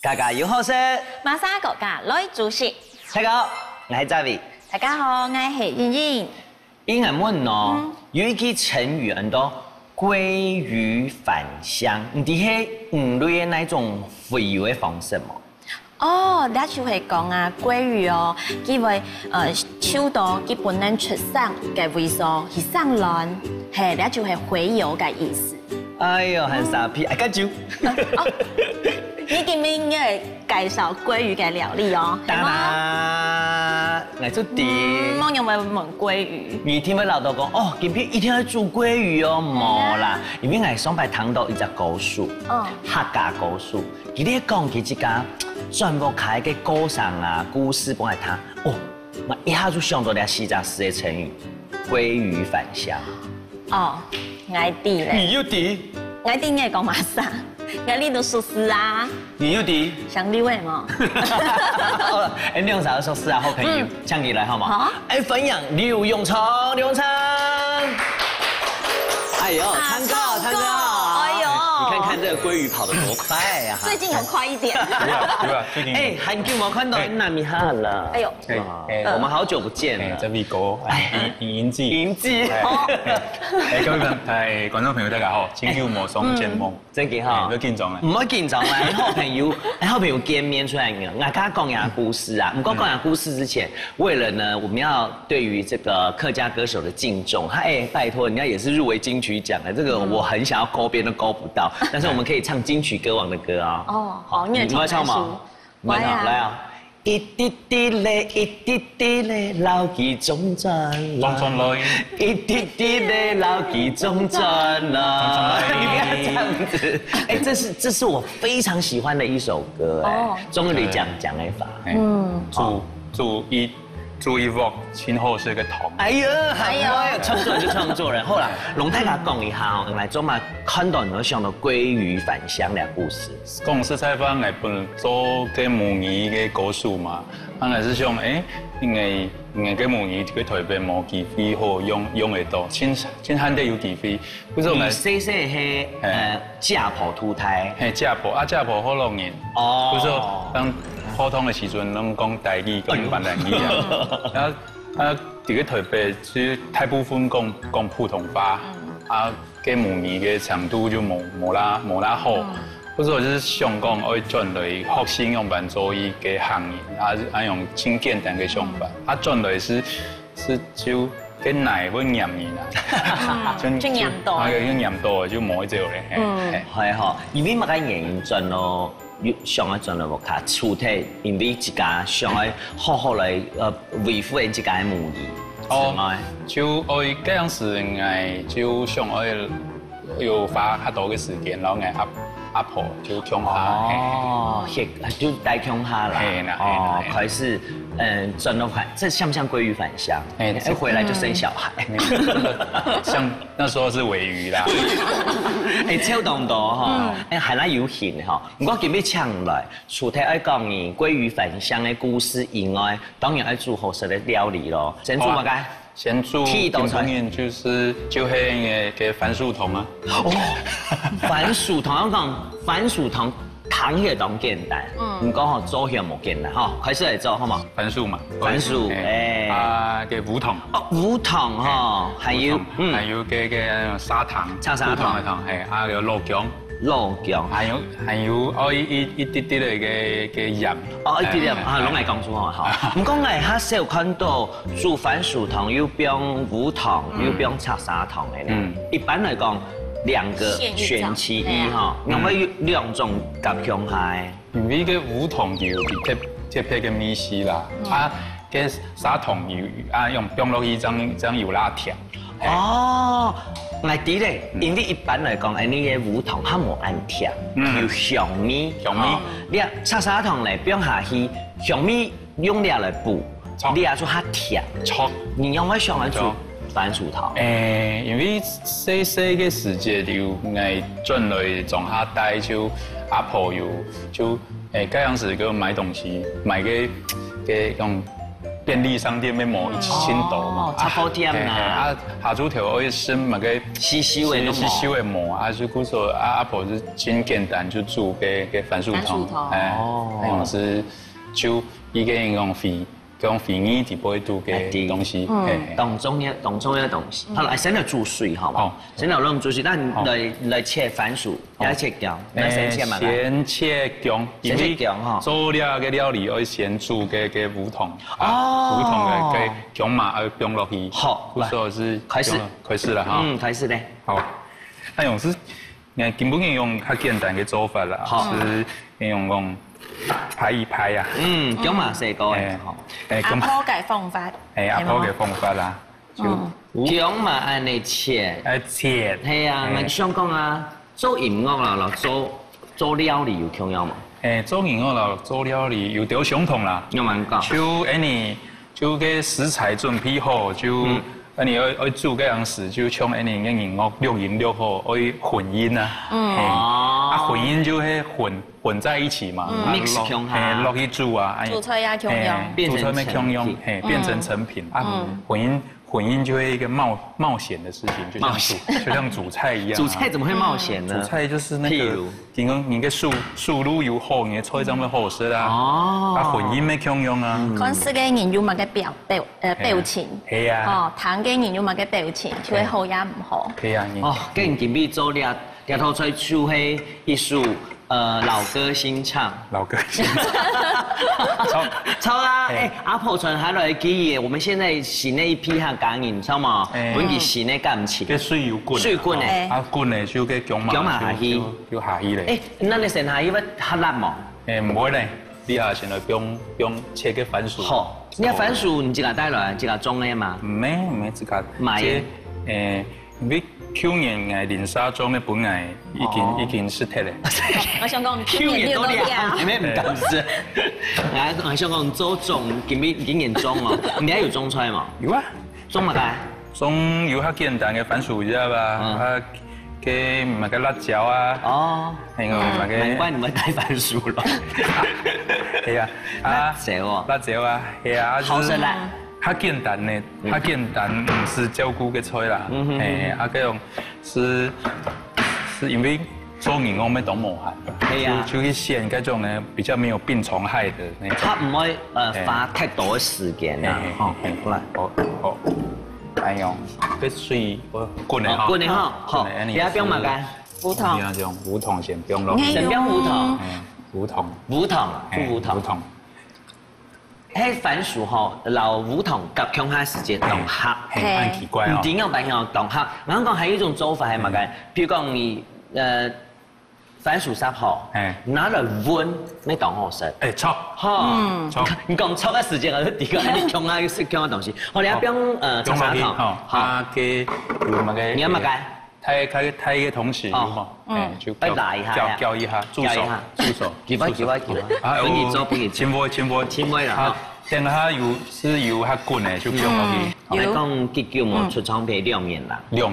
家家有好事，马莎国家来主席。大家好，我係 David。大家好，我係茵茵。英文問哦，有一句成語很多，鮭魚返鄉，唔知係魚類的那種肥油的方式嗎？哦，你就係講啊，鮭魚哦，因為秋冬佢本能出生嘅位數係上輪，係你就係肥油嘅意思。哎呦，很傻逼，I got you。你今日應該介紹鮭魚嘅料理哦，當然，我做啲。我用咪問鮭魚。你聽唔老豆講哦，今天一定要煮鮭魚哦，冇啦，因為我上擺談到一隻故事，客家故事，佢哋講佢一家轉不開嘅故事啊，故事幫佢聽，哦，我一下就想到了四隻字嘅成語，鮭魚返鄉。哦，我啲咧。你又啲？我啲應該講馬莎。我呢度熟絲啊！你有啲想你位嗎？哎，你用啥熟絲啊？好朋友，唱起來好嗎？好。哎，分享劉永昌，劉永昌。哎呦，唱歌，唱歌！哎呦，你看看這個鮭魚跑得多快呀！最近有快一點。對吧？最近。哎，很久沒看到那米哈了。哎呦，我們好久不見了。這位哥，銀記。銀記。各位觀眾朋友大家好，請叫我雙節目。真幾好。要緊張啦。唔可以緊張啦，好朋友見面出來嘅，我家講人故事啊。不過講人故事之前，為了呢，我們要對於這個客家歌手的敬重。哎，拜託，人家也是入圍金曲獎的，這個我很想要勾，別人都勾不到。但是我們可以唱金曲歌王的歌啊。哦，好，你會唱嗎？來啊，來啊！一滴滴淚，一滴滴淚，老記中轉來。一滴滴淚，老記中轉來。你不要這樣子。哎，這是我非常喜歡的一首歌哎。終於講的法。注意喎，前後是個同。哎呀，創作人就創作人。後來龍太甲講一下哦，原來做嘛看到你想到鮭魚返鄉的故事。講實在話，我本做嘅母語嘅故事嘛，我係是想因為嘅母語佢台北冇機會好用得到，先慳得有機會。不過我細係家婆土台。係家婆好多年。哦。不過當普通嘅時陣，攏講台語，講閩南語啊。這個台北是大部分講普通話，嘅母語嘅程度就冇啦好。不過就是想講要轉來學生用辦做伊嘅行業，用真簡單嘅想法，轉來是就嘅奶會黏你啦，就黏到，黏到就冇做咧。係嗬，因為乜嘅原因轉咯？上海轉來無卡，厝體因為一家上海好好來維護一家嘅母語。哦，就我嗰陣時就想要花較多嘅時間，然後阿婆就鄉下。哦，就帶鄉下啦。哦，開始轉到快，這像不像鮭魚返鄉？一回來就生小孩。像那時候是鮪魚啦。超當多哈，係啦有型哈。不過今日唱來，除咗愛講你鮭魚返鄉嘅故事以外，當然愛做好食嘅料理咯。先做乜嘅？先做基本面就是嘅番薯湯啊。哦，番薯湯我講番薯湯湯嘢當簡單，唔講嗬做嘢冇簡單嗬，開始嚟做好嘛？番薯嘛，番薯嘅烏湯。哦，烏湯嗬，還有嘅砂糖，炒砂糖嘅湯係，有蘿薑。蘿薑，還有一啲啲嚟嘅鹽。哦，一啲啲攏嚟講咗嚇。唔講係較少看到煮番薯湯又用烏湯又用炒砂糖嘅咧。一般嚟講，兩個選其一哈，因為兩種夾鄉下。因為嘅烏湯要特別嘅米絲啦，嘅砂糖要用落去將油辣甜。哦。我知咧，因為一般來講，呢個烏湯較無按甜，要香米。你炒砂糖嚟，放下去，香米用料来补，你也说它甜。错，你用我上来煮番薯头。因为细细嘅時節就愛轉來種下帶就阿婆有就嗰陣時佢買東西買嘅用便利商店咩磨千度嘛，差不多點啦。下晝頭可以先買個細細嘅磨，就估說阿婆是真簡單就煮嘅番薯頭，用是就已經用肥。用肥魚直播煮嘅東西，當中嘅東西。好啦，先嚟煮水好嘛？先嚟弄煮水，但來切番薯，要切姜，要先切嘛？先切姜，先切姜哈。做了嘅料理要先煮嘅烏糖，烏糖嘅姜嘛要放落去。好，所以是開始了哈。開始咧。好，那用是，根本用較簡單嘅做法啦，是用講。拍一拍呀，咁嘛細個嘅，阿婆嘅方法，阿婆嘅方法啦，就咁嘛按你切，切，係啊，我想講啊，做音樂啦，做料理有重要嘛？做音樂啦，做料理有條相同啦，有蠻講，就你就嘅食材準備好，就你要煮嘅樣時，就將你嘅音樂錄音錄好，要混音啊，混音就係混在一起嘛，mix 落去煮啊，煮菜也共用，煮菜咩共用，變成成品啊，混音就會一個冒險的事情，就像煮菜一樣。煮菜怎麼會冒險呢？煮菜就是那個，你個素路有好，你菜怎麼好食啊？混音咩共用啊？嗰時嘅人有乜嘅表情？係啊。糖嘅人有乜嘅表情？就會好也唔好。係啊。跟人準備做了套菜煮係一首老歌新唱。老歌新唱。超啦！阿婆傳下來記憶，我們現在是那一批下講人，知道嘛？本期是那感情。嘅水有滾。水滾誒。滾誒就嘅薑麻下去。要下去咧。那你成下去要黑辣嘛？唔會咧，你下先來用切嘅番薯。好，你番薯唔自家帶來，自家種嘅嘛？唔係自家買嘅。你去年連沙莊咧本嚟已經失鐵咧。我想講去年六年，咩唔敢食？我想講做種，今年種哦，你還有種菜嘛？有啊，種乜嘅？種有較簡單嘅番薯啫吧，嘅唔係嘅辣椒啊。哦，係個唔係嘅。難怪你們帶番薯咯。係啊，辣椒啊，係啊，好食啦。較簡單嘅，較簡單唔是照顧嘅菜啦，嗰種是因為做銀行咩當無限，就去選嗰種呢比較沒有病蟲害的那種。它唔會花太多時間啊。好，好，還有個水滾嚟哈，滾嚟哈，好，你要標乜嘅？胡糖。胡糖先標落。先標胡糖。胡糖。迄番薯吼，老胡同夾芎下時間凍黑，很奇怪哦。唔點樣辦樣凍黑？我講還有一種做法係乜嘅？譬如講你番薯濕好，拿來溫，咩凍好食？炒，你講炒嘅時間我都點講？你芎下要食芎嘅東西，我哋要標炒沙糖，好，嘅有乜嘅？你要乜嘅？睇嘅同時，就教一下，助手，叫我，本意做本意，前輩啦，等下是有較滾嘅，就放落去。我講結叫我出廠俾2年啦，2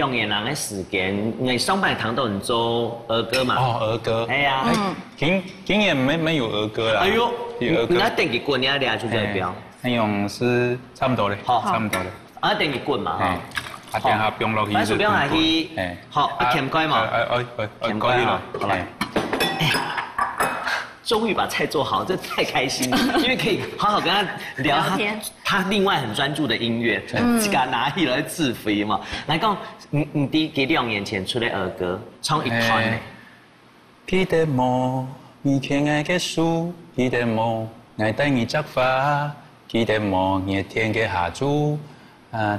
年人嘅時間，我上半堂都做兒歌嘛。兒歌。係啊，今年沒有兒歌啦。哎呦，那等佢滾，你要倆就這標。那種是差不多的，差不多的。等佢滾嘛，哈。等下放落去，番薯放下去，好，甜蓋嘛，甜蓋了，好來。終於把菜做好，這太開心了，因為可以好好跟他聊他另外很專注的音樂，自己拿起來自肥嘛。來講，你幾2年前出的兒歌，唱一段呢？記得冇，以前愛嘅書，記得冇，愛帶你摘花，記得冇，熱天嘅下晝。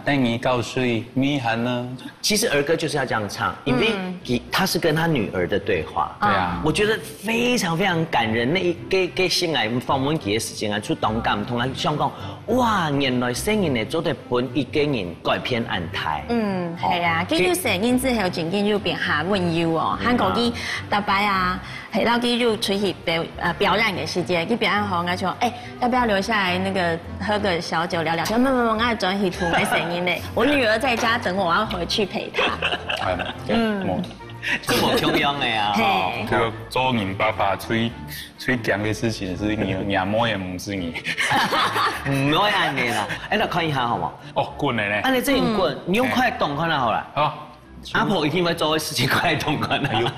帶你告水迷寒呢？其實兒歌就是要這樣唱，因為他是跟他女兒的對話。對啊，我覺得非常非常感人。那個先來訪問佢嘅時間啊，出動感同佢想講，哇，原來聲音嚟做得本一個人改編安排。係啊，佢要成件之後，漸漸要變下溫柔哦，韓國啲特別啊，陪到去就出去表演的时间，去表演后，我说要不要留下来那个喝个小酒聊聊？说慢，我转去吐没声音嘞。我女儿在家等我，我要回去陪她。这么中央的呀！这个做人爸爸最强的事情是你摸也不是你，唔可以按你啦。那看一下好吗？哦，滚了呢！按你这样滚，你用快动看啦好啦。好，阿婆一定会做的事情快动看啦。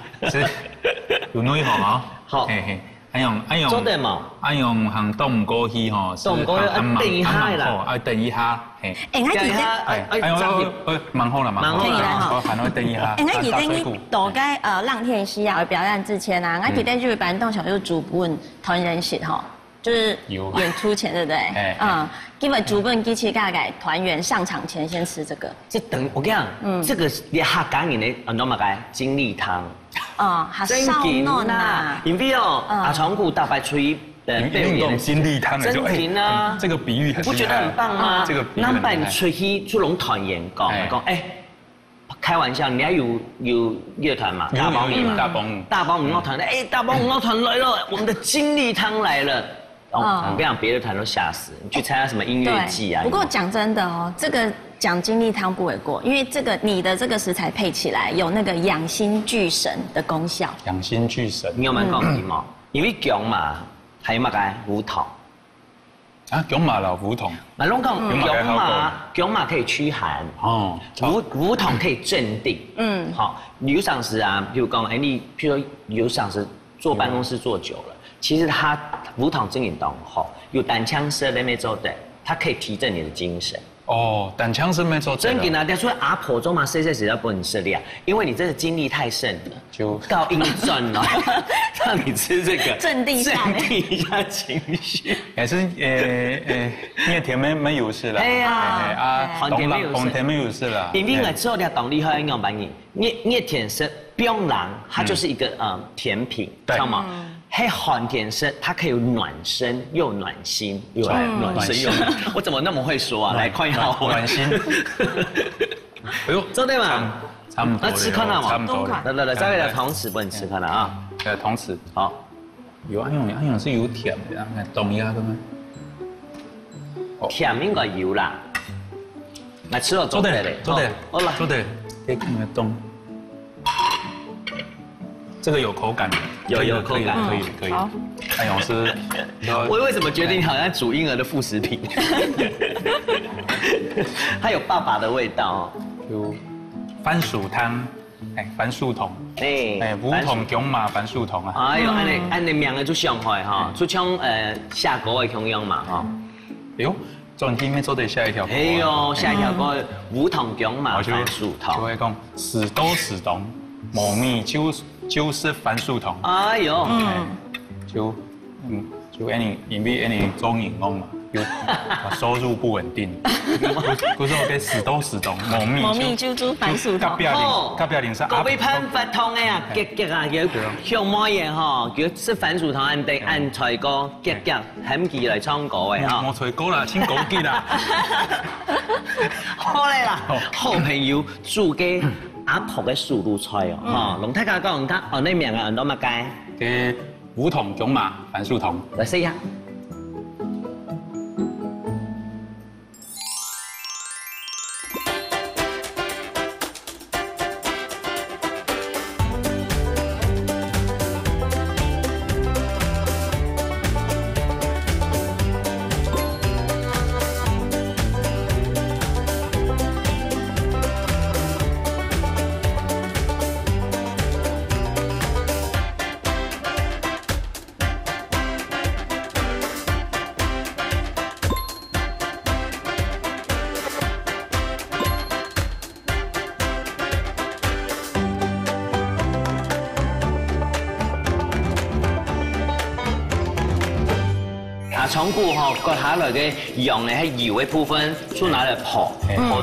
有内行啊！好，按用做得嘛？按用行动唔过去吼，动过等一下啦，等一下，我记得，蛮好啦，蛮好啦，我反正等一下。我记得你大概浪天西亚表演之前啊，我记得就是板动小就主本团员席哈，就是演出前对不对？基本主本机器大概团员上场前先吃这个。这等我跟你讲，这个你客家人的那么个精力汤。真紧呐！因为阿长谷大白吹运动精力汤真紧啊！这个比喻不觉得很棒吗？这个比喻那办吹去出龙团员讲开玩笑，人家有乐团嘛，大保姆团的，大保姆团来了，我们的精力汤来了。我跟你讲，别的团都吓死，你去参加什么音乐季啊？不过讲真的哦，这个讲精力汤不为过，因为这个你的这个食材配起来有那个养心聚神的功效。养心聚神，你有没有讲题吗？因为姜嘛，还有乜个胡桃啊？姜麻老胡同，那拢讲姜麻可以驱寒哦，胡桃可以镇定。好，有赏识啊，譬如讲，你譬如说有赏识坐办公室坐久了。其实它胡桃精灵当好，有胆枪舌的没做的，它可以提振你的精神。哦，胆枪舌没做的。真给拿掉，所以阿婆中嘛，谁要不你设立啊？因为你真的精力太盛了，就高音转了，让你吃这个镇定一下情绪。也是热天没有事了。哎呀，冬天没有事了。因为之后你要懂厉害，用办你热天是槟榔，它就是一个甜品，知道吗？黑寒甜身，它可以暖身又暖心，又暖身又暖。我怎么那么会说啊？来看一下暖心。哎呦，做对嘛？差不多。那吃看了嘛？差不多。来，再给它同匙不能吃看了啊。同匙。好。有安用是有甜的，懂一下的吗？甜应该有啦。来吃了做对嘞，好了，做对，可以看得懂。这个有口感，有口感，可以。安永是，我为什么决定好像煮婴儿的副食品？它有爸爸的味道哦。有番薯汤，番薯桶，胡同姜麻番薯桶啊。哎呦，按你名个就上海哈，就像下锅的同样嘛哈。哎呦，昨天面做的下一条。哎呦，下一条锅胡同姜麻番薯桶。就会讲死都死懂，磨米就是番薯桶。哎呦，就因为中银工嘛，有收入不稳定，不是我给死懂，磨米就做番薯桶。隔壁零是各位喷发通的啊，结啊，叫向乜嘢吼？叫食番薯桶按菜糕结，很奇来唱歌的哈。冇菜糕啦，請枸杞啦。好嘞啦，好朋友煮嘅阿婆嘅素卤菜哦，哈，龍太家講他你名啊，很多乜雞？嘅胡同姜麻番薯桶，來試下。從骨吼割下來嘅羊咧，係油嘅部分，就拿來泡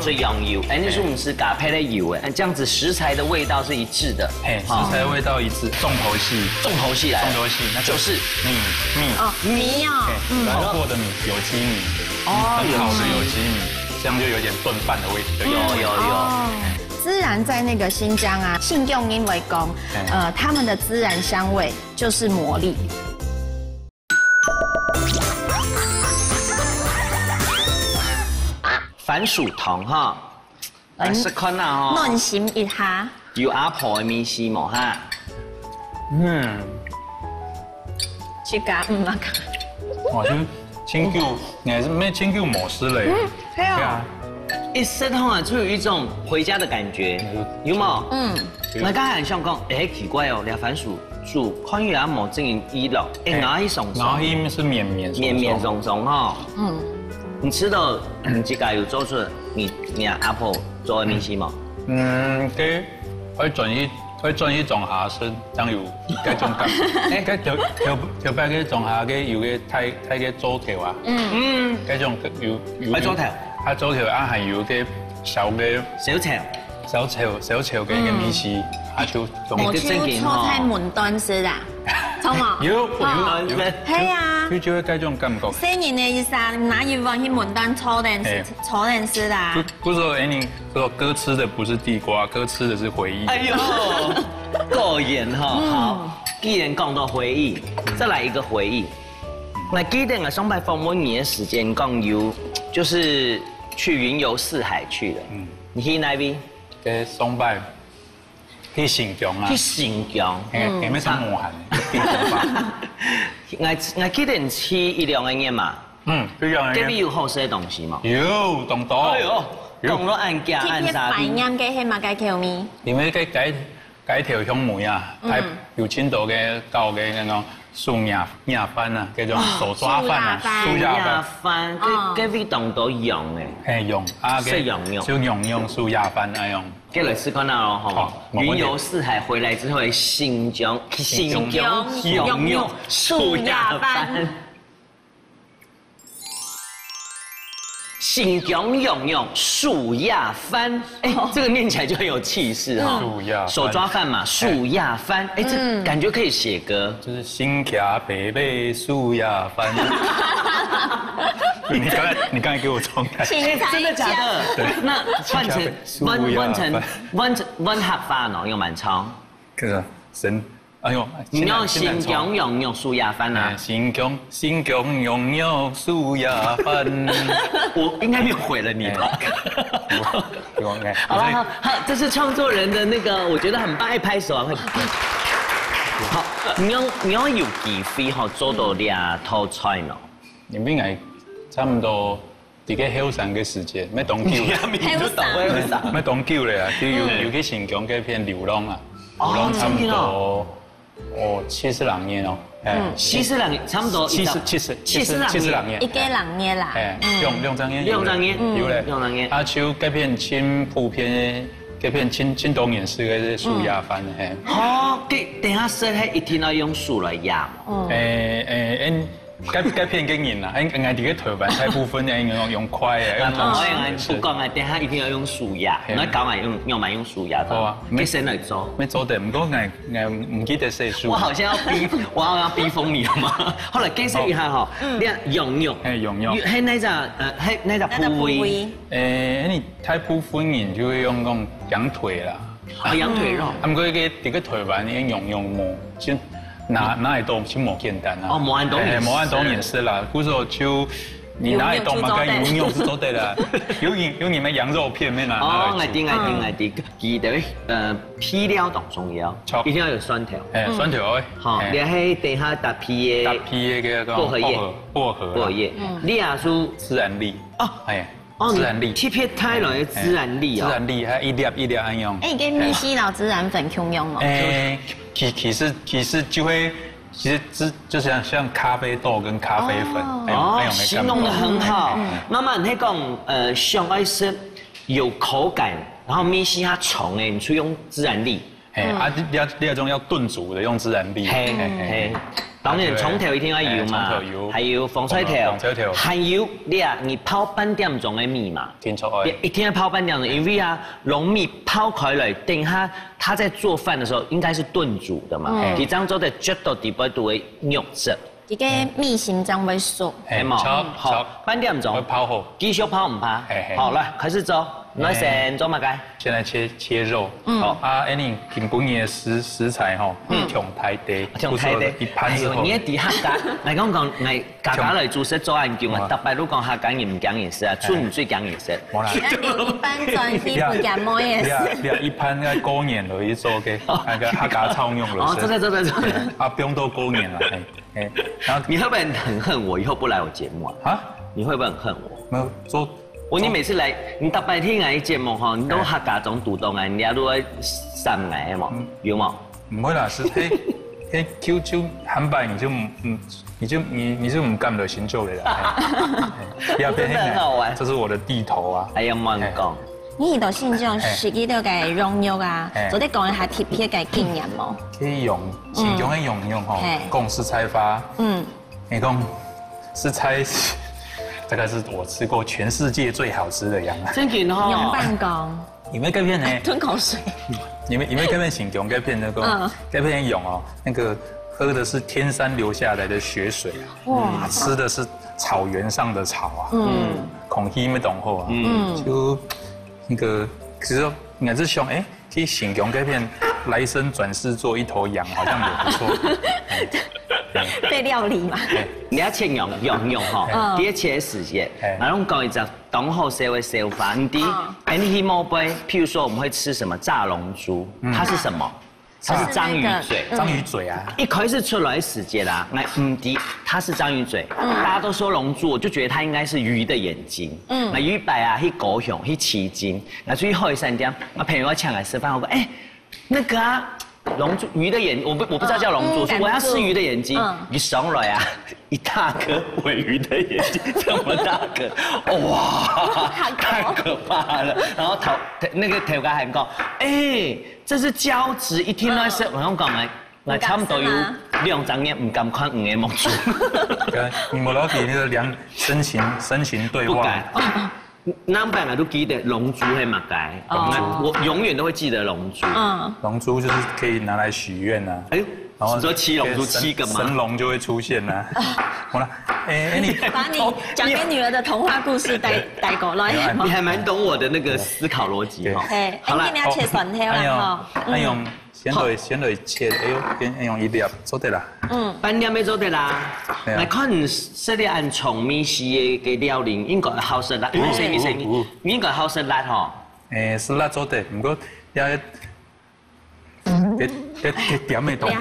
出羊油。你是我們是搭配的油誒，這樣子食材的味道是一致的。食材味道一致，重頭戲來，那就是米啊，熬過的米，有機米，很好的有機米，這樣就有點燉飯的味道。有。孜然在那个新疆啊，信用因为公，他们的孜然香味就是魔力。番薯糖哈，来试看下哈，暖心一下。有阿婆的米丝冇哈？去加啊！哇，就青椒，你还是没青椒模式嘞？对啊。一吃的话就有一种回家的感觉，有冇？我刚才很想讲，奇怪哦，俩番薯煮看起来冇正一了，拿一松松，拿一是绵绵松松哈。你吃到自家有做出你阿婆做的米丝冇？可以轉去種下先，等有嗰種感。條白嘅種下嘅有嘅睇嘅組條啊。嗰種有。係組條。係組條啊，係有嘅小嘅。小條嘅米絲，啊就。我去錯在門端食啦，錯冇？有。係啊。佢就係嗰種感覺。新年嘅意思啊，哪有往去門端錯人吃啦？不是說哥吃的不是地瓜，哥吃的是回憶。哎呦，夠嚴哈！好，既然講到回憶，再來一個回憶。我記得我上拜訪問你的時間講有，就是去雲遊四海去的。你去哪邊？在上拜。去新疆啊！去新疆，有咩上武漢？我記得你去一兩個月嘛。一兩個月。嗰邊有好食嘅東西嘛？有，當多。哎呦，講到按價按啥？白飲嘅係嘛？雞條麵。因為雞條香梅啊，係有青島嘅搞嘅那種素鴨飯啊，嗰種手抓飯啊，素鴨飯，嗰邊當到用嘅。用啊，是用素鴨飯那樣。過來試看下咯，好冇？雲遊四海回來之後，新疆用素鴨飯。新疆用素鴨飯，這個念起來就很有氣勢哈。素鴨手抓飯嘛，素鴨飯，這感覺可以寫歌。就是新卡北北素鴨飯。你剛才給我重來。真的假的？對。那換成溫客飯哦，用滿超。可是神。哎呦，你用新疆用素鴨飯啊？新疆用素鴨飯。我應該沒有毀了你吧？好了，好，這是創作人的那個，我覺得很棒，愛拍手啊！好，你要有幾飛哈做到2套菜呢？你應該差唔多這個後生嘅時間，咩當久？咩當久咧啊？就有去新疆嗰片流浪啊，流浪差唔多。72年哦，72年差不多72年，一個人年啦，兩張年，有嘞，啊，就嗰片真普遍嘅，嗰片真當然是個素鴨飯嘿。好，等下食係一定要用素來鴨。嗰片嘅人啊，我哋嘅台灣大部分人用快嘅，不講啊，等下一定要用素鴨，我搞埋用素鴨的，咩先嚟做？咩做的？唔過我唔記得寫數。我好像要逼瘋你了嘛。後來解釋一下哈，你羊肉，係那隻部位。你大部分人就會用講羊腿啦。羊腿肉。唔過嘅台灣嘅羊肉冇先。拿來動其實冇簡單啊！冇按動也是啦，不是說就你拿來動嘛，跟牛肉是做對啦。有你們羊肉片沒拿來煮。我哋記得皮料當重要，一定要有酸條。酸條好，你係等下搭皮嘅薄荷葉，你也是孜然粒。孜然粒，切片太來嘅孜然粒啊！孜然粒，一粒安用。跟米絲老孜然粉共用哦。其實就會，就像咖啡豆跟咖啡粉，形容得很好。媽媽，你講想愛食有口感，然後米絲它重誒，你就用孜然粒。第二種要燉煮的用孜然粒。當然蔥條一定要有嘛，還有風菜條，還有你泡半點鐘的米嘛，一定要泡半點鐘，因為糯米泡開來，等下他在做飯的時候應該是燉煮的嘛，你這樣做的絕對底部都會肉質。這個米心將會熟，好，半點鐘，泡好，繼續泡唔怕？好，來開始做。那先做嘛该？现在切肉。好啊，你根本的食材吼，从台地，从台地一盘之后。你啲客家，嚟講客家嚟做食做研究啊，特別都講客家人唔講嘢食啊，出唔最講嘢食。一般專業唔講乜嘢食。你一盤嘅過年嚟做嘅，那個客家炒用嚟食。做。啊，不用到過年啦，然後你會不會很恨我？以後不來我節目啊？你會不會很恨我？沒有做。你每次嚟，你特別聽我節目吼，你都客家種獨當啊，人家都會散嚟嘛，有冇？唔會啦，是Q 就韓版你就唔敢嚟先做嚟啦。真的很好玩，這是我的地頭啊。哎呀，冇講。你到現場實際到嘅融入啊，做啲講一下貼片嘅經驗冇？可以用，形容嘅用吼，講食材法。你講食材。这个是我吃过全世界最好吃的羊啊！真嘅哦，用半公。有没有钙片呢？吞口水。有没有钙片形容钙片那个？钙片用哦，那个喝的是天山流下来的雪水啊！哇，吃的是草原上的草啊！孔希没懂后啊！就那个其实应该是想可以形容钙片来生转世做一头羊，好像也不错。被料理嘛，你要切羊吼，第一切時間，然後講一隻東後社會燒法，你莫杯，譬如說我們會吃什麼炸龍珠，它是什麼？它是章魚嘴，章魚嘴啊！一開始出來時間啦，它是章魚嘴，大家都說龍珠，我就覺得它應該是魚的眼睛，那魚擺啊，去高雄，去旗津，那所以後3點，我朋友要請來吃飯，我講那個啊。龍珠魚的眼，我不知道叫龍珠，說我要吃魚的眼睛，一上來啊，一大顆鮪魚的眼睛，這麼大顆，哇，太可怕了。然後那個頭家還講，這是膠質，一聽到是我講嚟，我差不多有2張臉，唔敢看5個龍珠。你冇攞給那個兩深情對話。那本來都記得龍珠係乜解？我永遠都會記得龍珠。龍珠就是可以拿來許願啊。然後說7龍珠7個嘛，神龍就會出現啦。好啦，你把你講給女兒的童話故事帶過來。你還蠻懂我的那個思考邏輯哈。好啦，你要切蒜頭啦哈。用先來切，用一粒做得啦。半粒要做得啦。來看色列按從米西嘅料理，應該好食辣。應該好食辣吼。是辣做得，不過要別點咪懂。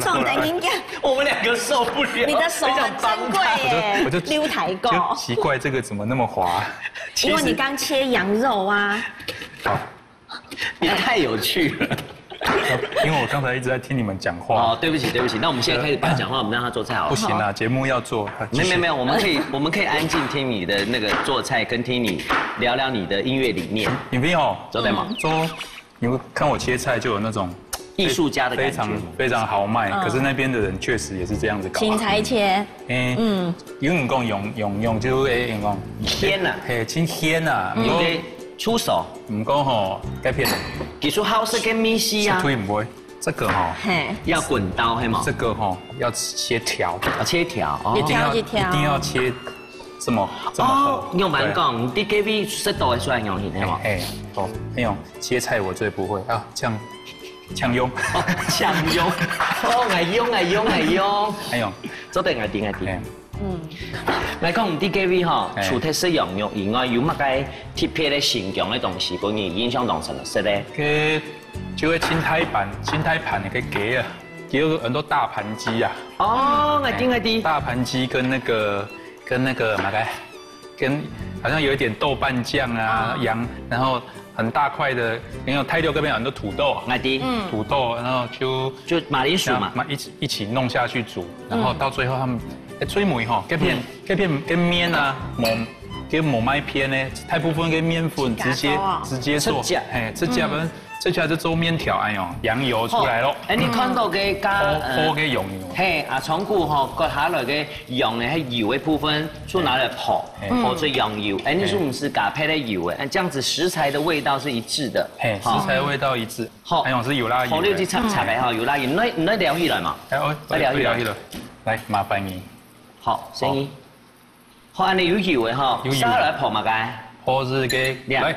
重點應該我們兩個受不了。你的手很珍貴耶，我就溜台過。奇怪，這個怎麼那麼滑？因為你剛切羊肉啊。好，你太有趣了。因為我剛才一直在聽你們講話。哦，對不起，那我們現在開始不要講話，我們讓他做菜好。不行啊，節目要做。沒有，我們可以安靜聽你的那個做菜，跟聽你聊聊你的音樂理念。影片哦，做對嗎？做，你會看我切菜就有那種藝術家的感覺，非常豪邁。可是那邊的人確實也是這樣子搞。青菜切。有人講用就用講鮮啊，真鮮啊，出手，唔講吼，改片。技術好是跟米西啊。推唔會，這個哈，要滾刀係嗎？這個哈要切條，切條，一條一定要切這麼厚。用蠻講，你給你食到會算用係嗎？哦，沒有，切菜我最不會啊，搶用。搶用，愛用。哎呦，做得愛啲。來講唔啲 GV 吼，除特色羊肉以外，有乜嘅特別嘅形象嘅東西，俾你印象當什麼色咧？就係青苔盤那個雞啊，有很多大盤雞啊。哦，愛啲。大盤雞跟那個乜嘅，跟好像有一點豆瓣醬啊，羊，然後很大塊的，因為泰六嗰邊有很多土豆，愛啲土豆，然後就馬鈴薯嘛，一起弄下去煮，然後到最後他們。吹梅吼，嗰片跟麵啊，跟冇麥片呢，大部分跟麵粉直接做，這家就做麵條，哎呦，羊油出來咯。你看到嘅加火嘅羊油，從骨吼割下來嘅羊呢，係油嘅部分出拿來泡出羊油，你說唔是加配的油誒，這樣子食材的味道是一致的，食材味道一致，哎呦是油辣油。好，你去插嘅哈，油辣油，你撩起來嘛？撩起來，來麻煩你。好，生意。好，安尼有油的哈，燒來泡嘛該？泡是嘅，來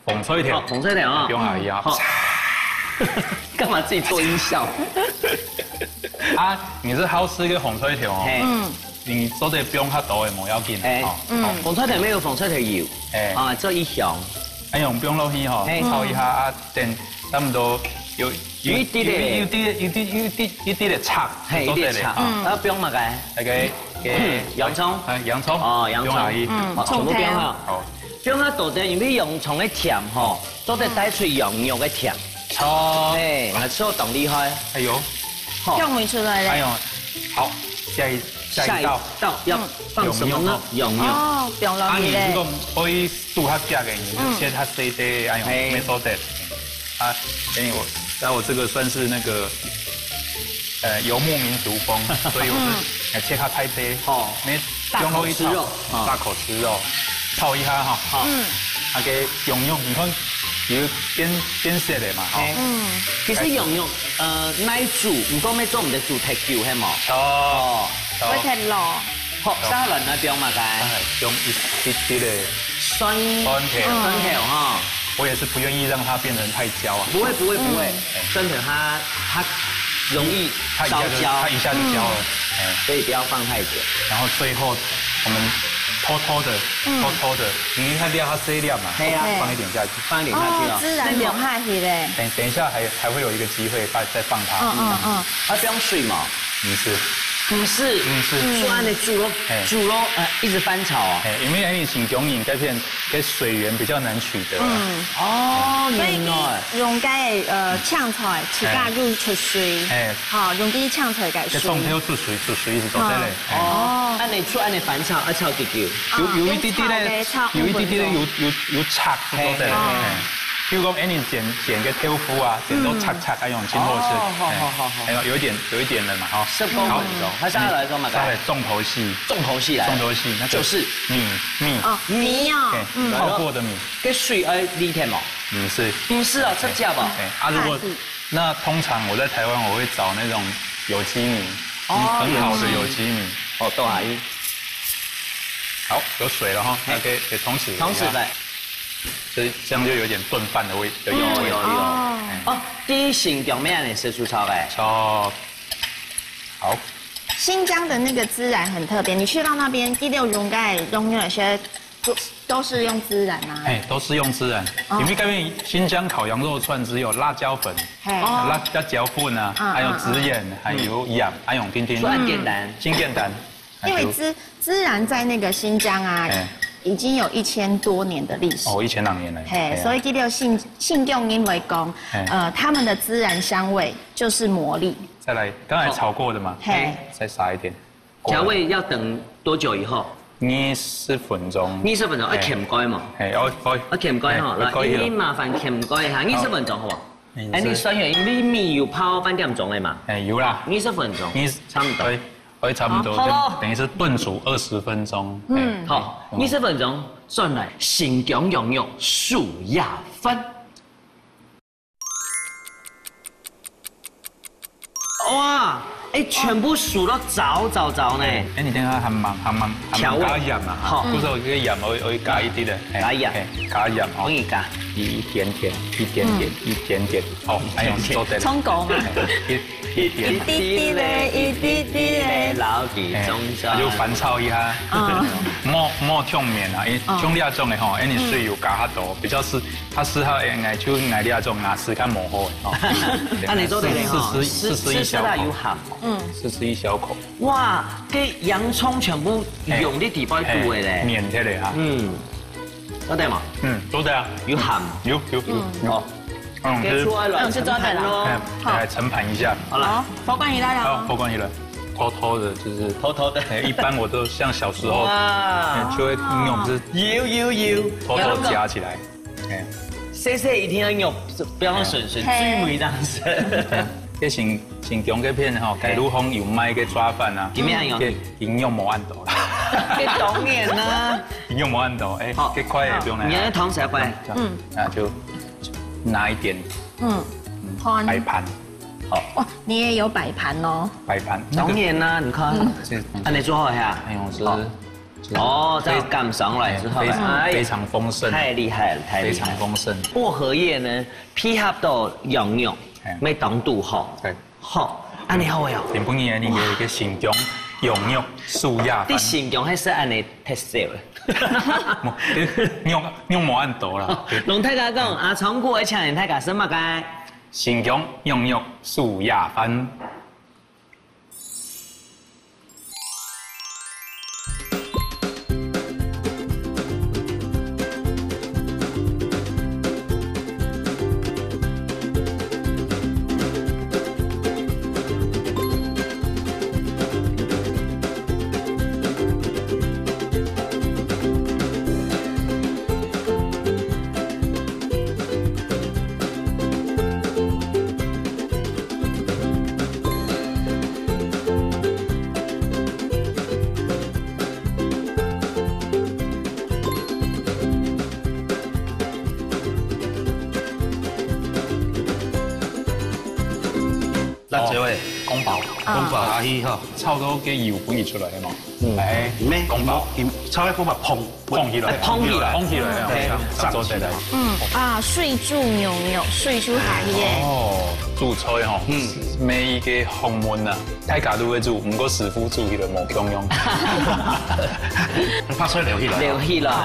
风吹条，风吹条啊，不用阿姨啊。干嘛自己做音效？啊，你是好吃一个风吹条哦。你做的不用较多的，冇要紧。风吹条没有风吹条油。啊，做一香。用不用落去吼，炒一下啊，等差不多有一滴的叉，一滴叉。啊，不用嘛该。那个洋葱。洋葱。洋葱。全部不用哈。好。不用啊，多啲，因为洋葱的甜吼，都得带出羊肉的甜。错。那做动厉害。哎呦。用没出来嘞。哎呦，好，下一道要放什么呢？羊肉。哦，不用落去嘞。如果可以煮较夹嘅，你就切它细细，哎呦，没错的。啊，给你我这个算是那个游牧民族风，所以我是切它太细。哦，你大口吃肉，大口吃肉，炒一下哈。好。啊，给羊肉，你看有变色的嘛，哈。其实羊肉耐煮，唔讲咩做唔得煮太久，係冇。哦。会太老。好，沙律那邊嘛該。用一滴的酸條哈。我也是不愿意让它变成太焦啊。不会，酸条它容易烧焦，它一下就焦了。所以不要放太久。然后最后我们偷偷的，你看料它这一料嘛，放一点下去，放一点下去哦。孜然不用下去嘞。等一下还会有一个机会再放它。它不用水嘛？不是，就按你煮肉，一直翻炒啊。因为你请供应这片给水源比较难取得。所以用cái炝菜，自家入出水。好，用啲炝菜解水。葱条出水是做得嘞。按你翻炒，炒几久？有一滴滴的，有擦做得嘞。比如讲，你剪个豆腐啊，剪到擦，哎用青后吃。还有一点了嘛，哈。10公分钟，它下来说嘛，下来重头戏来。那就是米啊，泡过的米。跟水离天嘛？不是啊，这假吧？如果那通常我在台湾我会找那种有机米，很好的有机米。豆阿姨。好，有水了哈，那给同时来。这样就有点炖饭的味，有。第一形表面也是粗糙的。好。新疆的那个孜然很特别，你去到那边第6融盖用有些都是用孜然啊。都是用孜然。因为这边新疆烤羊肉串只有辣椒粉、辣椒粉啊，还有孜然，还有盐，还有丁丁。很简单，真简单。因为孜然在那个新疆啊。已经有1000多年的历史1000多年了。所以第6信用因为讲，他们的孜然香味就是魔力。再来，刚才炒过的嘛，再撒一点。调味要等多久以后？20分钟。20分钟，醃唔該嘛？醃唔該哈，來，你麻煩醃唔該下20分鐘好冇？你算完你米要泡半點鐘的嘛？有啦。20分鐘，差唔多。会差不多，等于是炖煮20分钟。好，20分钟算来新疆羊肉素鸭饭。哇，全部数到早呢。你等下还忙调味加盐嘛？好，不是我这个盐我会加一滴的。加盐，可以加一点点。好，还有做的。葱狗嘛。一滴嘞，老几中招。就翻炒一下，莫烫面啊，因为烫料种的吼，你水有加较多，比较是它适合爱就爱料种拿吃较模糊哦。你做的嘞哈，试一小口，试一小口。哇，给洋葱全部用的地方煮的嘞，面起来哈。做得嘛？做得啊。有咸？有。给出来了，就做得了。来盛盘一下。好了，佛光鱼来了。好，佛光鱼了。偷的，就是偷的。一般我都像小时候，就会用是偷夹起来。细一定要用，不要顺水梅这样子。这新疆这片吼，盖鲁风有卖个抓饭啊，怎么样用？营养无按多。给懂眼呢？营养无按多，好，这块也不用来。你要同时块，那就。拿一点，摆盘，好哇，你也有摆盘哦。摆盘，当然啦，你看，你做好呀，是哦，这样干上来之后，非常丰盛，太厉害了，太厉害了，非常丰盛。薄荷叶呢，配合到羊肉，要当度好，好，安尼好哟。日本人那个形容羊肉素鸭饭，你形容还是安尼特色的，肉无按多啦。龙太家讲，阿长姑会请人太家什么该？形容羊肉素鸭饭。咱这位宫保阿姨哈，差不多给油põ出来的嘛。哎，宫保，炒的宫保蓬起来，差不多得来。水煮牛肉，水煮下去嘅。哦，煮菜吼，每一个学问啊，大家都会煮，不过师傅煮起来冇共用。拍菜留起来，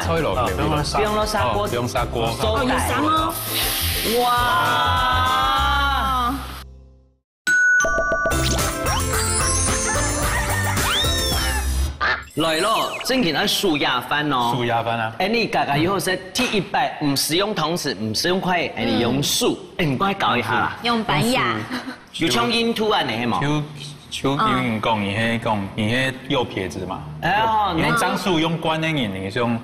菜留，不用落砂锅，不用砂锅。有啥吗？哇！来咯，正经爱素鸭饭哦。素鸭饭啊！哎，你家家以后是T100，唔使用汤匙，唔使用筷，哎，你用素，哎，唔该教一下啦。用白牙。有像印图案的系嘛？就有人讲，伊迄右撇子嘛。哎哦，你樟树用关的人，你是用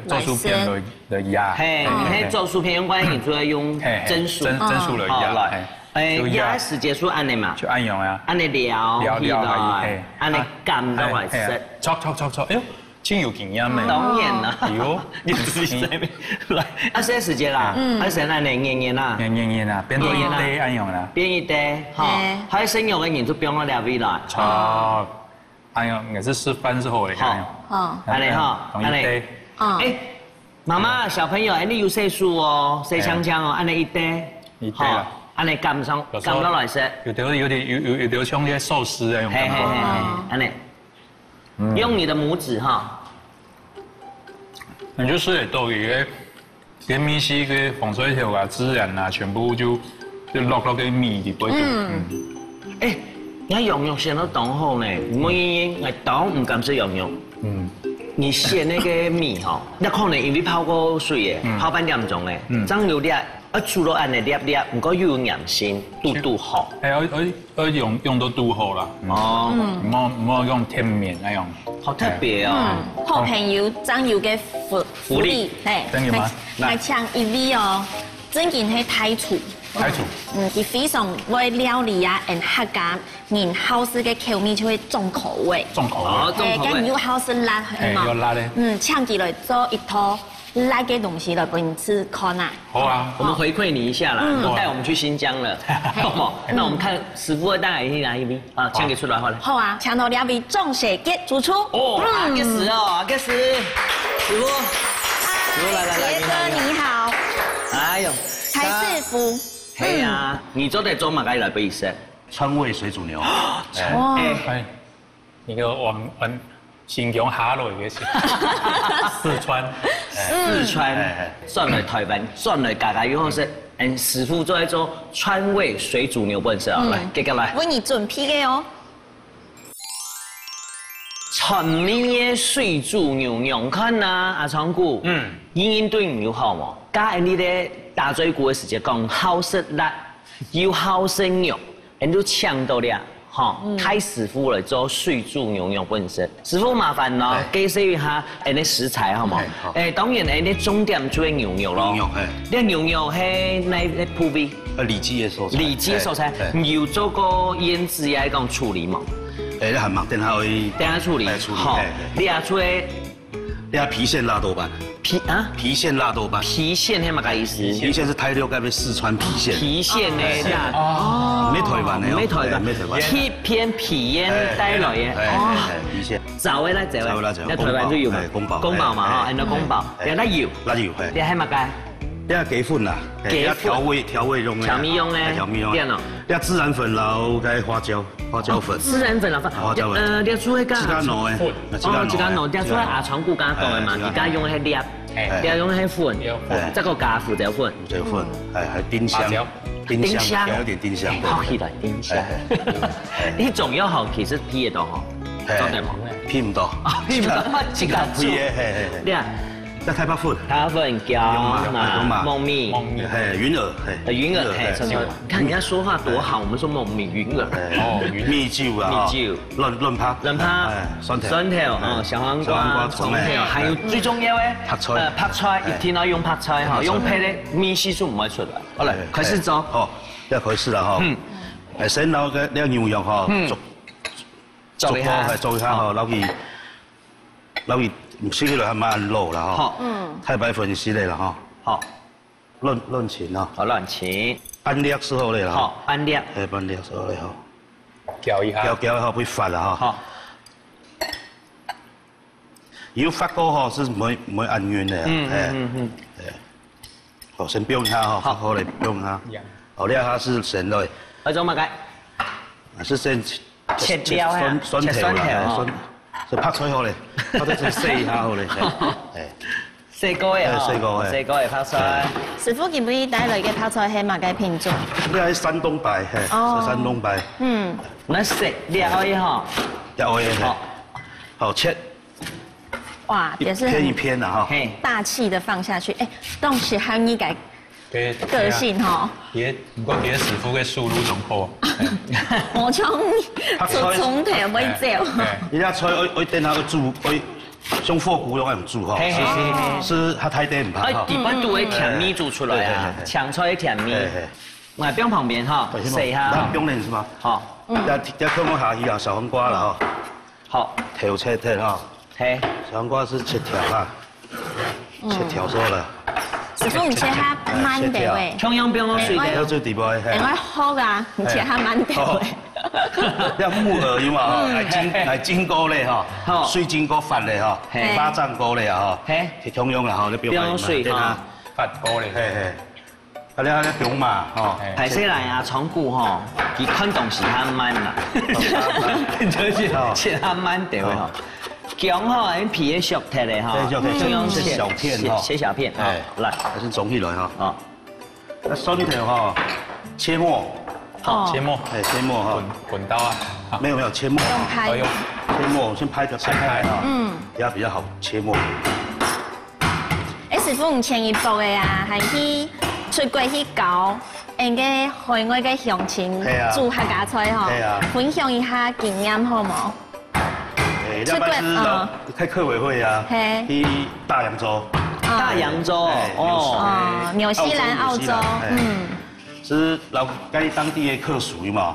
做素片来压。嘿，你迄做素片用关的，就要用蒸素来压。哎，压时间数按的嘛，就按用呀，按的料，按的干到来食，炒，哎呦，真有经验呢。当然啦，哟，你自己来，来，啊，些时间啦，还是按的黏啦，黏啦，变多一堆按用啦，变一堆，哈，还有生肉的人就不用了味啦，炒，按用也是示范之后的按用，按的哈，按的，哎，妈妈小朋友，哎，你有岁数哦，岁枪枪哦，按的一堆，啦。安尼干到来食，有点像那寿司那种感觉。安尼，用你的拇指哈。你就是都一个，跟米西个风水条啊、孜然啊，全部就落个米里边。哎，你羊肉先都冻好呢，唔因我冻唔敢食羊肉。你先那个米哈，那可能因为泡过水嘅，泡半点钟嘅，蒸有啲。除了按的粒，唔过又有养心，度好。哎，用到度好啦。哦，唔好用甜面那样。好特别哦。好朋友张油嘅福利，来抢一味哦，真件係太醋。佢非常會料理啊，客家人好食嘅口味就會重口味。跟有好食辣係嘛？有辣咧。搶起來做一套。辣嘅東西來俾你吃看啊！好啊，我們回饋你一下啦，都帶我們去新疆了，好，那我們看師傅帶來哪一味啊？搶給出來好了。好啊，搶到兩位眾血給主廚。哦，阿個師哦，阿個師，師傅，傑哥你好。哎呦，蔡師傅。係啊，你做得做乜嘢來俾食？川味水煮牛。哇！一個形容下落嘅四川，轉來台灣，轉來家家以後是，師傅做一做川味水煮牛本色，來，接過來。為你準備嘅哦。川味嘅水煮牛肉看啊，阿長姑，英對牛好冇？加你哋大嘴骨嘅時間講好食辣，又好食肉，你都搶到了。哈，太師傅來做水煮牛肉本身，師傅麻煩咯，介紹一下啲食材好冇？當然啲重點就係牛肉咯。牛肉啲牛肉係哪部位？里脊嘅素材。里脊嘅素材，有做過醃製呀，講處理冇？你係嘛？等下去。等下處理。好，你下出嚟，你下郫縣辣豆瓣。郫县辣豆瓣。郫县迄嘛个意思？郫县是台六改为四川郫县。郫县的辣哦，没台湾的哦，没台湾，没台湾。去偏郫县带来的哦，郫县。早位来，早位来，那台湾都有嘛？宫保嘛哈，很多宫保，有辣油，辣油嘿。你还嘛个？你啊鸡粉啦，调味用的。调味用的，调味用。点哦。你孜然粉然后加花椒粉。孜然粉啦，花椒粉。你煮迄个。自家弄的。自家弄，点出来阿长古刚讲的嘛，自家用迄粒，要用迄粉，再个加胡椒粉。胡椒粉，还丁香。丁香，有点丁香。好起来，丁香。你仲有好奇是批的多吼？做得忙咧。批唔到。批唔到，自家煮。你啊。那太白粉，太白粉加糯米，云耳，云耳，你看人家说话多好，我们说糯米云耳，米酒啊，润拍，酸条，小黄瓜，葱条，还有最重要的拍菜，一定要用拍菜哈，用拍的米稀疏唔会出来。好来，开始做，好，要开始了哈。先捞个牛肉哈，做一下哈，捞去。洗起来还蛮漏了哈，好，太白粉洗了哈，好，乱芹哈，好乱芹，半粒时候嘞哈，好，半粒，半粒时候嘞哈，搅一下，搅哈会发了哈，好，油发过哈是唔会按晕的，好，先不用它哈，好嘞，不用它，好，料它是咸的，那种嘛该，是先切掉酸条。就拍菜好嘞，拍菜先洗下好嘞，洗过的哦，洗过的拍菜。师傅今日带来嘅拍菜係乜嘅品種？呢係山東白，係山東白。那食料嘅哈，料嘅好切。哇，也是偏一偏的哈，大氣的放下去，當時係你嘅個性哈。不過啲師傅嘅速度仲好。我從頭尾走。人家菜我等下煮，用火鍋用嚟煮哈，是它太甜唔怕。一般都會甜米煮出來啊，搶出嚟甜米。我喺邊旁邊哈，試下。那冰嚟是嗎？好。要放我下去啊，小黃瓜啦哈。好。條切哈。小黃瓜是切條哈，切條咗啦。師傅唔切下慢啲喂，葱樣冰我水啲，要最底部係。我好噶，唔切下慢啲喂。要木耳有嘛？係金菇咧哈，水晶菇發咧哈，巴掌菇咧啊哈，係葱樣啦哈，你不用水哈，發菇咧。啊你中嘛吼，睇起來啊，長菇吼，佢看東西較慢啦，就是切較慢啲喂吼。姜哈，啲皮嘅削鐵嚟哈，這樣切小片哈，切小片，來，先種起來哈。啊，那酸條哈，切末，好，切末，切末哈，滾刀啊，沒有切末，用拍，切末先拍開哈，也比較好切末。師傅唔前一步嘅啊，係去出過去教，應該海外嘅鄉親煮客家菜吼，分享一下經驗好冇？一般是開客委會啊，去大洋洲。大洋洲哦，紐西蘭、澳洲，是老跟當地的客屬嘛，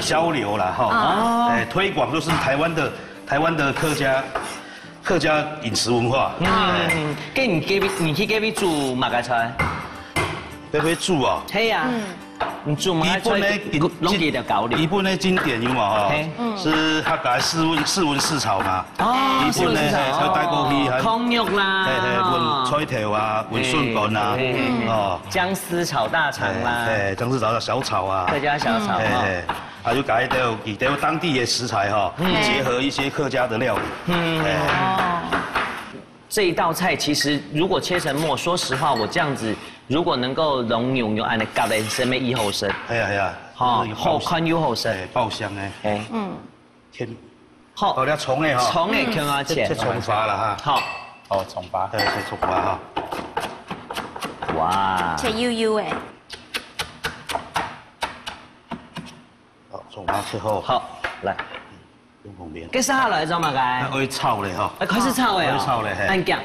交流啦哈，推廣就是台灣的客家飲食文化。你去嗰邊煮馬家菜？嗰邊煮啊？係啊。你煮馬家菜，攏記得搞料。日本的經典有嘛哈？是客家四溫四炒嘛。哦，四溫四炒。要帶過去還空肉啦，溫菜條啊，溫筍乾啊，哦，薑絲炒大腸啦，薑絲炒小炒啊，客家小炒啊，還有改掉當地的食材哈，結合一些客家的料理。這一道菜其實如果切成末，說實話，我這樣子如果能夠濃用用按你夾嚟食咩以後生，係啊，好看又好食，爆香誒，添，好，我哋蔥誒哈，蔥誒傾下切，蔥花啦哈，好，蔥花，切蔥花哈，哇，切悠悠誒，好，蔥花切好，好，來。旁邊，幾下來咗嘛嘅？可以炒咧嗬，開始炒嘅，炒咧係。按夾，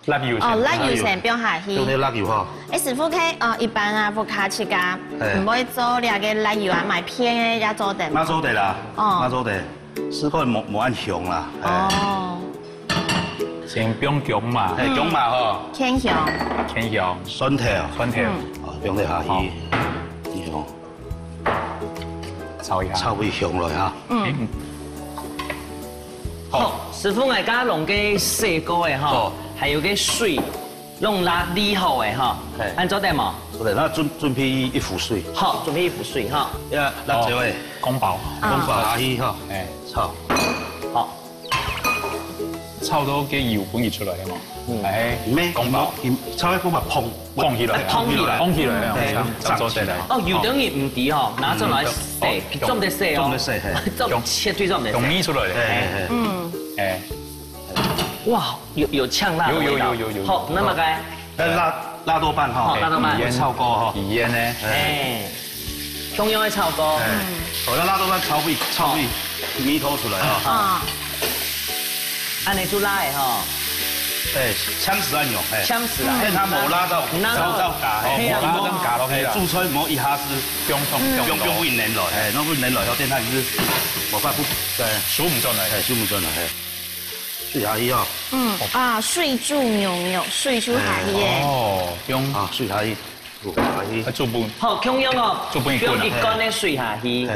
辣油哦，辣油先標下去。用啲辣油嗬。師傅佢一般啊，福卡切家唔會做呢個辣油啊，買片嘅也做得。媽做得啦，媽做得，試過冇按香啦。哦。先不用姜嘛，姜嘛吼，偏香，甜香，蒜头，蒜头，不用下去，用炒一下，炒味香落哈。好，师傅我家弄个细锅的哈，还有个水，弄拉理好的哈，按做得冇？对，那准备一壶水。好，准备一壶水哈。呀，辣椒诶，宫保下去哈，炒。好，炒到嘅油本而出來嘅嘛。咩？宮保，炒一股咪碰起來，碰起來，就做得嚟。哦，油等於唔滴哦，拿出來洗，做得洗哦，做切對做得洗。用米出來嘅。哇，有嗆辣的味道。有。好，那麼該辣豆瓣哈，辣豆瓣炒過哈，鹽咧，中央嘅炒過。好，辣豆瓣炒味米頭出來哈。按你做辣的哈。槍匙按用，槍匙啊，因為它冇辣到，就加，冇辣咁加落去啦。煮菜唔好一下子用溫熱來，攞溫熱來後，等下是冇法不，數唔盡嚟，數唔盡嚟，水下去哦。水煮牛肉，水煮下去嘅。哦，用水下去，做半。好，芎藥哦，做半芎一乾嘅水下去。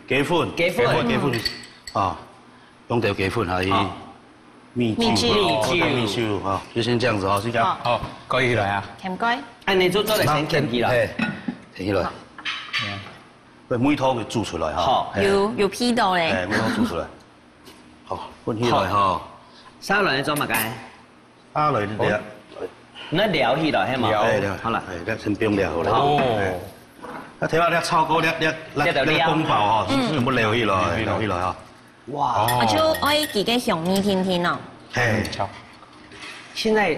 雞粉，用條雞粉下去。米酒哈，就先這樣子哈，先講。好，蓋起來啊。甜雞。按你做嚟先填起來。填起來。每湯佢煮出來哈。好。有皮到咧。每湯煮出來。好，混起來哈。沙律你做乜嘅？沙律你哋。那撩起來係嘛？好啦，先不用撩好啦。哦。睇下你炒過你宮爆哈，全部撩起來哈。哇！我就愛自己香味甜甜哦。炒。現在，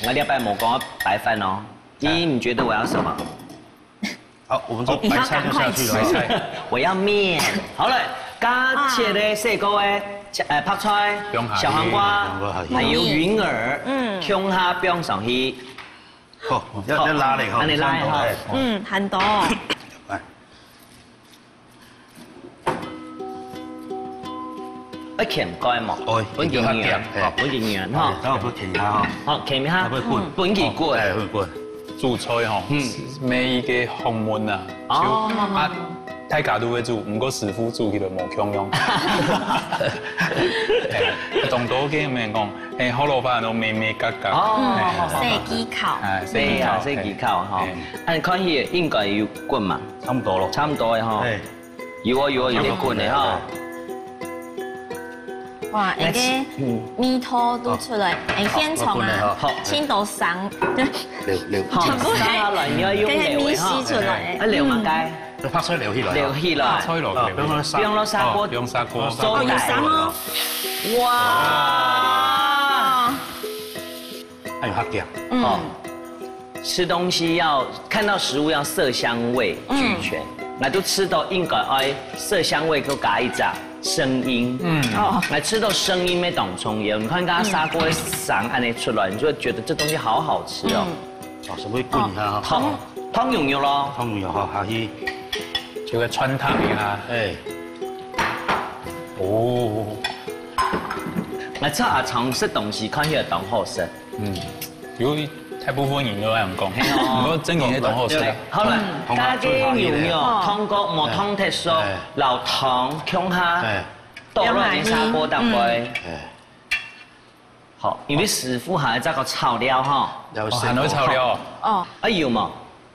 我禮拜冇講白飯哦。你覺得我要什麼？好，我們做白菜就下去了。我要麵。好了，加切的細個嘅泡菜、小黃瓜，還有雲耳，芎蝦薑上去。好，一拉嚟哈。你拉哈。很多。鉗蓋嘛，本件軟，本件軟哈。等我鉗下哈。好，鉗下，本件滾，滾。煮菜吼，每一個學問啊，大家都會煮，唔過師傅煮起來冇芎藥。當多嘅咩講，好老闆都咩格格。四季烤。四季烤哈。按看起應該要滾嘛，差唔多咯。差唔多嘅哈。有啲滾嘅哈。哇！那個米湯都出來，現場啊，青島生，全部係米絲出來。撩乜雞？拍菜撩起來。撩起來。菜落嚟。用落砂鍋。用砂鍋。哦，有生咯。哇！還有蝦醬。哦。吃東西要看到食物要色香味俱全，那就吃到應該色香味都加一隻。聲音，來吃到聲音沒當重要。你看剛剛砂鍋上按你出來，你就會覺得這東西好好吃哦。什麼滾下？湯用肉咯。湯用肉哈，下去就個川湯啊。哦。來吃下常食東西，看起來當好食。如果大部分人都係咁講，如果真嘅當好食。好啦，加啲牛肉、湯角、冇湯鐵酥、流糖、芎蝦，倒落啲砂鍋當歸。好，因為師傅還在個炒料哈。還會炒料。哦。有嘛？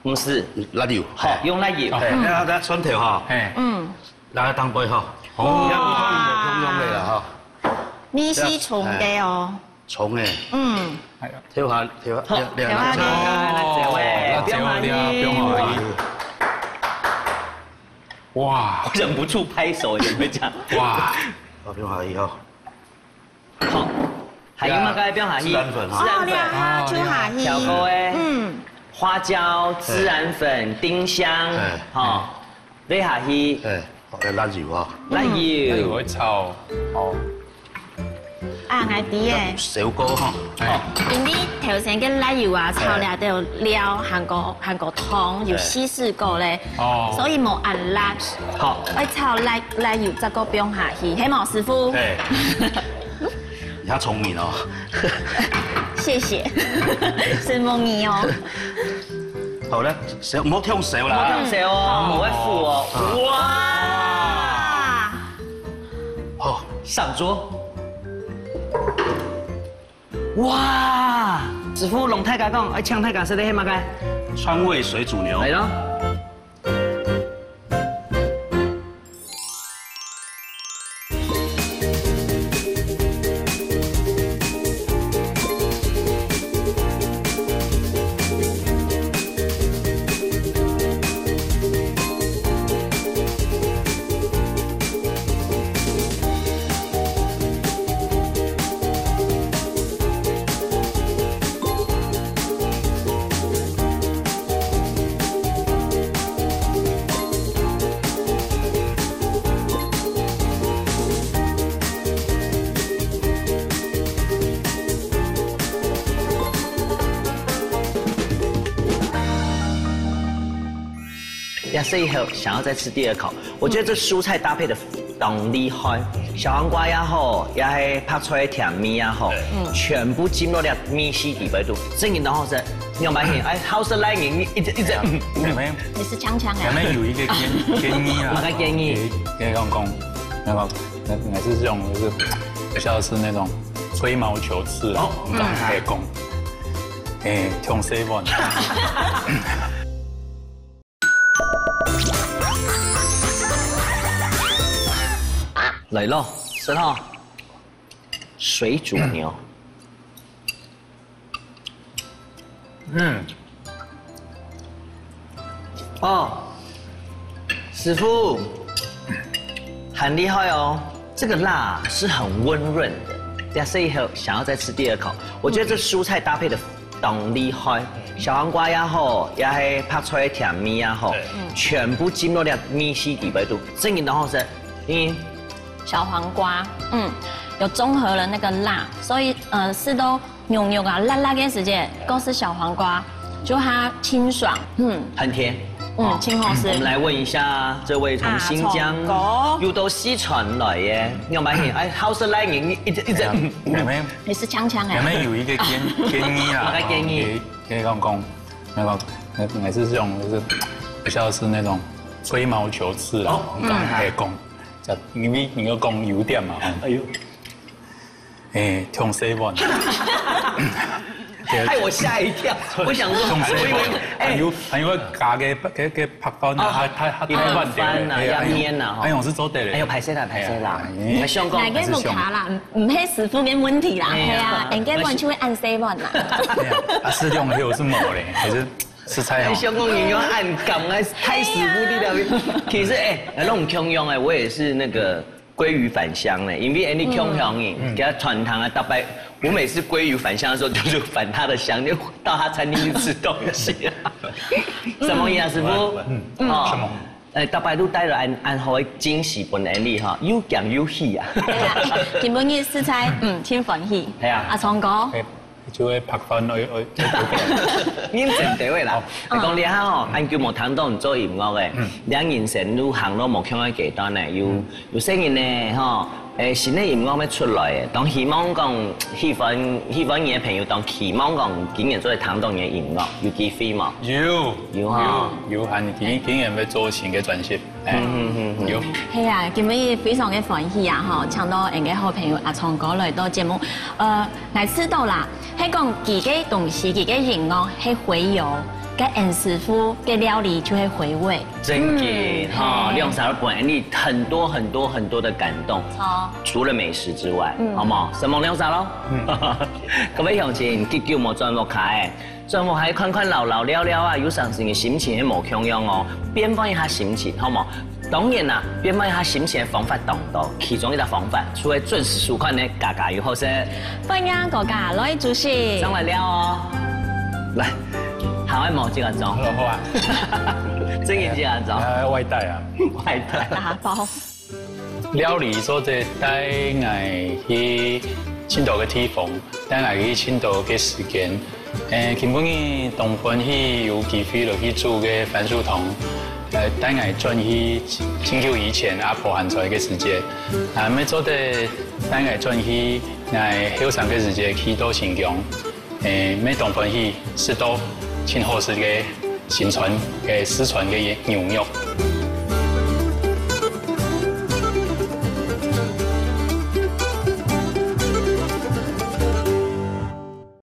唔是。辣油。好，用辣油。睇蒜頭哈。辣當歸哈。好。一湯用嚟啦哈。米絲重嘅哦。重嘅。係啊，調下，辣椒味，不用下去。哇！我忍不住拍手，有沒有講？哇！不用下去哈。好，還有乜嘅不用下去？孜然粉哈。就下去。調過誒，花椒、孜然粉、丁香，哈，你下去。辣油啊。辣油。會炒。哦。我知嘅。小哥哈。因為頭先嘅辣油啊，炒料都有料，韓國湯有西式過咧，所以冇按辣。好。我炒辣油，這個不用下去，係冇師傅。你较聪明哦。谢谢，是梦妮哦。好咧，唔好跳手啦，唔好跳手哦，我会付哦。哇！好，上桌。哇！师傅龙太甲讲，哎，呛太甲说的迄嘛个？川味水煮牛。来咯。亚瑟以后想要再吃第二口，我觉得这蔬菜搭配的当厉害，小黄瓜也好，也系拍出来甜米也好，全部进入了米西底白度，真然后是你有发现？哎，好食来人，一直。你是强强哎。前面有一个建议啊，哪个建议？给讲那个还是这种就是比较是那种吹毛求疵啊，刚才讲，哎，从7。来咯，石头，水煮牛。哦，师傅，很厉害哦，这个辣是很温润的。亚瑟以后想要再吃第二口，我觉得这蔬菜搭配的当厉害，小黄瓜也好，也系拍出来甜米也好，全部进入了米西底白度，真然后是，小黄瓜，有综合了那个辣，所以是都牛牛啊辣辣的时间，都是小黄瓜，就它清爽，很甜，清好吃。我们来问一下这位从新疆又到西川来的，你有发现？哎，好食来人，一直。你是强强哎。前面有一个建议啊，哪个建议？给讲那个还是这种就是比较是那种吹毛求疵啊，刚才讲。因为你要讲油点嘛，哎呦，从7。害我吓一跳，我想说，我以为还有加嘅拍包啊，他拌饭呐，要腌呐，哎呦，是做对的，哎呦，排泄啦，香港哪个冇卡啦，唔係師傅嘅問題啦，係啊，人家揾就會按7啦。是用的有是冇嘞，还是？食材好。香港人用暗港啊，太死不地了。其实那种腔用哎，我也是那个鲑鱼返乡嘞，因为你腔香人，给他传汤啊，大概我每次鲑鱼返乡的时候，就是返他的乡，就到他餐厅去吃东西。什么呀，师傅？什么？大概都带了按好的惊喜本来你哈，又咸又喜啊。基本嘅食材，挺欢喜。系啊，阿聰哥。就會拍翻去。你真地位啦，講你下吼，按叫無談到唔做音樂嘅，兩年前都行到無腔嘅階段咧，有聲音咧吼，新嘅音樂要出來嘅，當希望講喜歡嘅朋友，當期望講今年做談到嘅音樂，有機會嘛？有，係今年要做新嘅專輯，有。係啊，今日非常嘅歡喜啊！吼，搶到人嘅好朋友阿聰哥來到節目，我知道啦。係講自己東西，自己音樂係回遊，跟恩師傅嘅料理就係回味。真嘅哈，亮嫂本人你很多的感動，除了美食之外，好唔好？什麼亮嫂咯？各位鄉親，結叫我轉幕開，轉幕開款老了了啊，有上時嘅心情係無強樣哦，變換一下心情，好唔好？當然啦，變換一下心情嘅方法當多，其中一個方法，除了準時收看呢，價格又好些。歡迎大家來主持。上來了哦，來，行開毛這個裝。好啊。真嘅這個裝。外帶啊。外帶。打包。料理所在帶我去青島嘅地方，帶我去青島嘅時間，基本嘅東本去有機會落去煮嘅番薯湯。等下转去很久以前啊破汉出来嘅时节，啊要做的等下转去来后生嘅时节去到新疆，要当分去是到清河市嘅新传嘅四川嘅牛肉。